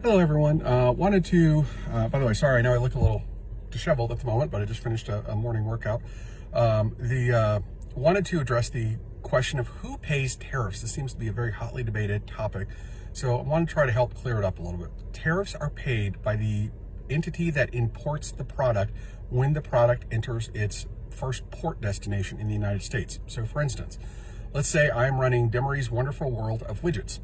Hello everyone. Wanted to, by the way, sorry, I know I look a little disheveled at the moment, but I just finished a morning workout. Wanted to address the question of who pays tariffs. This seems to be a very hotly debated topic. So I want to try to help clear it up a little bit. Tariffs are paid by the entity that imports the product when the product enters its first port destination in the United States. So for instance, let's say I'm running Demery's Wonderful World of Widgets,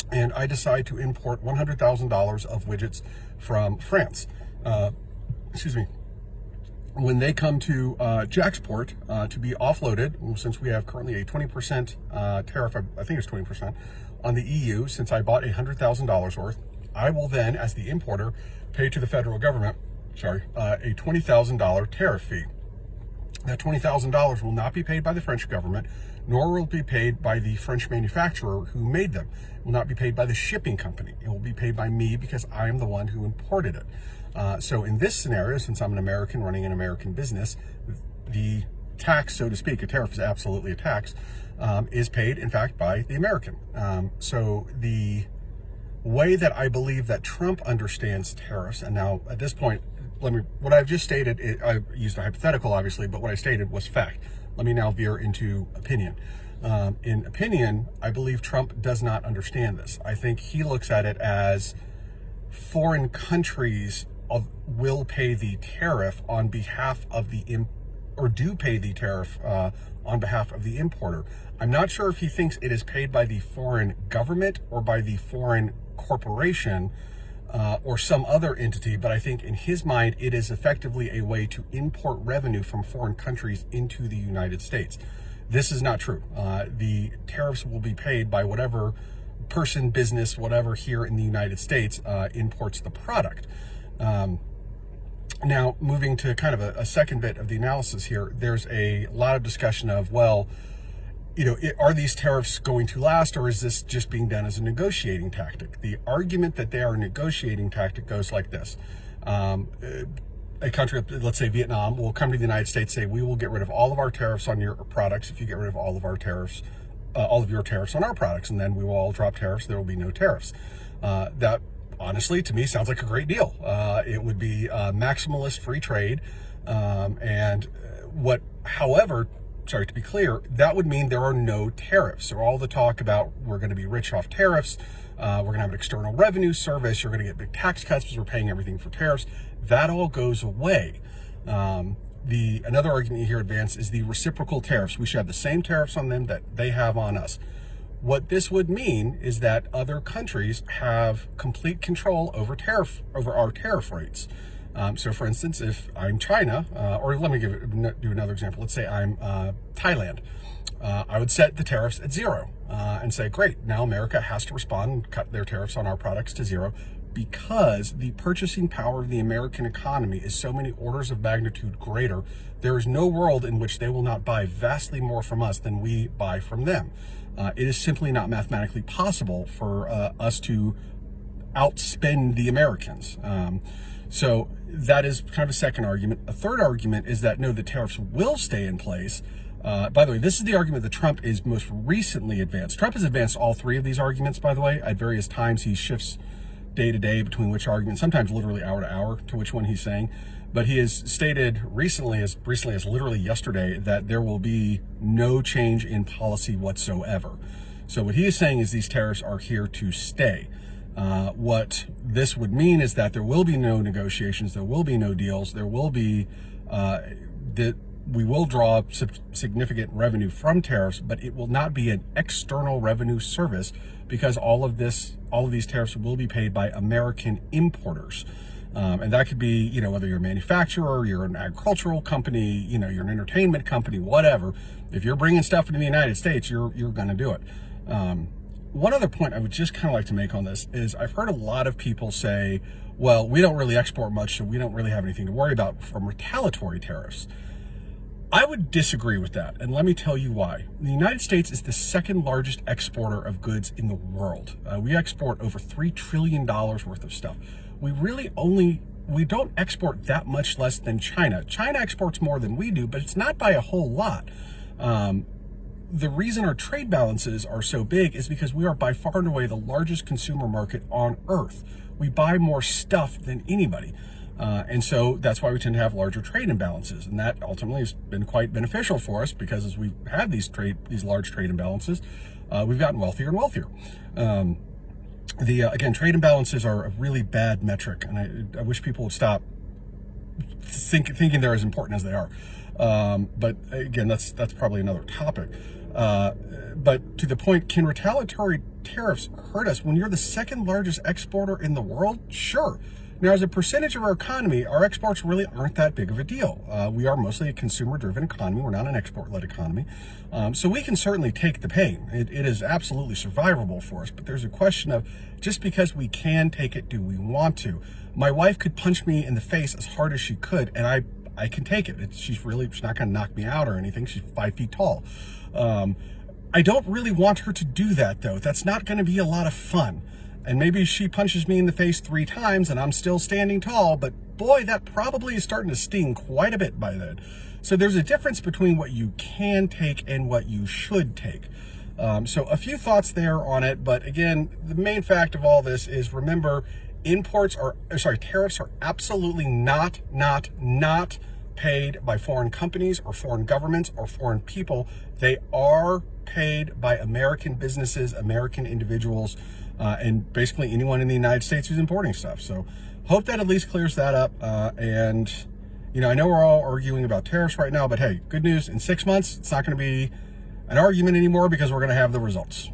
and I decide to import $100,000 of widgets from France. Excuse me. When they come to Jacksport to be offloaded, since we have currently a 20% tariff, I think it's 20% on the EU, since I bought $100,000 worth, I will then, as the importer, pay to the federal government, a $20,000 tariff fee. That $20,000 will not be paid by the French government, nor will it be paid by the French manufacturer who made them. It will not be paid by the shipping company. It will be paid by me because I am the one who imported it. So in this scenario, since I'm an American running an American business, the tax, so to speak, a tariff is absolutely a tax, is paid, in fact, by the American. So the way that I believe that Trump understands tariffs, and now at this point, what I've just stated, I used a hypothetical, obviously, but what I stated was fact. Let me now veer into opinion. In opinion, I believe Trump does not understand this. I think he looks at it as foreign countries will pay the tariff on behalf of do pay the tariff on behalf of the importer. I'm not sure if he thinks it is paid by the foreign government or by the foreign corporation, or some other entity, but I think in his mind, it is effectively a way to import revenue from foreign countries into the United States. This is not true. The tariffs will be paid by whatever person, business, whatever here in the United States imports the product. Now, moving to kind of a second bit of the analysis here, there's a lot of discussion of, well, are these tariffs going to last, or is this just being done as a negotiating tactic? The argument that they are a negotiating tactic goes like this. A country, let's say Vietnam, will come to the United States, say, we will get rid of all of our tariffs on your products if you get rid of all of our tariffs, all of your tariffs on our products, and then we will all drop tariffs. There will be no tariffs. That, honestly, to me, sounds like a great deal. It would be maximalist free trade. However, to be clear, that would mean there are no tariffs. So all the talk about we're going to be rich off tariffs, we're going to have an external revenue service, you're going to get big tax cuts because we're paying everything for tariffs, that all goes away. Another argument you hear advanced is the reciprocal tariffs. We should have the same tariffs on them that they have on us. What this would mean is that other countries have complete control over our tariff rates. So for instance, if I'm China, or let me do another example. Let's say I'm Thailand. I would set the tariffs at 0 and say, great, now America has to respond and cut their tariffs on our products to 0, because the purchasing power of the American economy is so many orders of magnitude greater. There is no world in which they will not buy vastly more from us than we buy from them. It is simply not mathematically possible for us to outspend the Americans. So that is kind of a second argument. A third argument is that, no, the tariffs will stay in place. By the way, this is the argument that Trump is most recently advanced. Trump has advanced all three of these arguments, by the way. At various times, he shifts day to day between which argument, sometimes literally hour to hour, to which one he's saying. But he has stated recently as literally yesterday, that there will be no change in policy whatsoever. So what he is saying is these tariffs are here to stay. What this would mean is that there will be no negotiations, there will be no deals, there will be, we will draw significant revenue from tariffs, but it will not be an external revenue service, because all of these tariffs will be paid by American importers. And that could be, whether you're a manufacturer, you're an agricultural company, you're an entertainment company, whatever. If you're bringing stuff into the United States, you're going to do it. One other point I would just kind of like to make on this is I've heard a lot of people say, well, we don't really export much, so we don't really have anything to worry about from retaliatory tariffs. I would disagree with that, and let me tell you why. The United States is the second largest exporter of goods in the world. We export over $3 trillion worth of stuff. We don't export that much less than China. China exports more than we do, but it's not by a whole lot. the reason our trade balances are so big is because we are by far and away the largest consumer market on earth. We buy more stuff than anybody. And so that's why we tend to have larger trade imbalances. And that ultimately has been quite beneficial for us, because as we've had these large trade imbalances, we've gotten wealthier and wealthier. Again, trade imbalances are a really bad metric, and I wish people would stop thinking they're as important as they are. But again, that's probably another topic. But to the point, can retaliatory tariffs hurt us when you're the second largest exporter in the world? Sure. Now, as a percentage of our economy, our exports really aren't that big of a deal. We are mostly a consumer-driven economy. We're not an export-led economy. So we can certainly take the pain. It is absolutely survivable for us. But there's a question of, just because we can take it, do we want to? My wife could punch me in the face as hard as she could, and I can take it. She's not going to knock me out or anything. She's 5 feet tall. I don't really want her to do that, though. That's not going to be a lot of fun. And maybe she punches me in the face 3 times and I'm still standing tall, but boy, that probably is starting to sting quite a bit by then. So there's a difference between what you can take and what you should take. So a few thoughts there on it, but again, the main fact of all this is, remember, tariffs are absolutely not paid by foreign companies or foreign governments or foreign people. They are paid by American businesses, American individuals, and basically anyone in the United States who's importing stuff. So hope that at least clears that up. And, I know we're all arguing about tariffs right now, but hey, good news, in 6 months, it's not going to be an argument anymore, because we're going to have the results.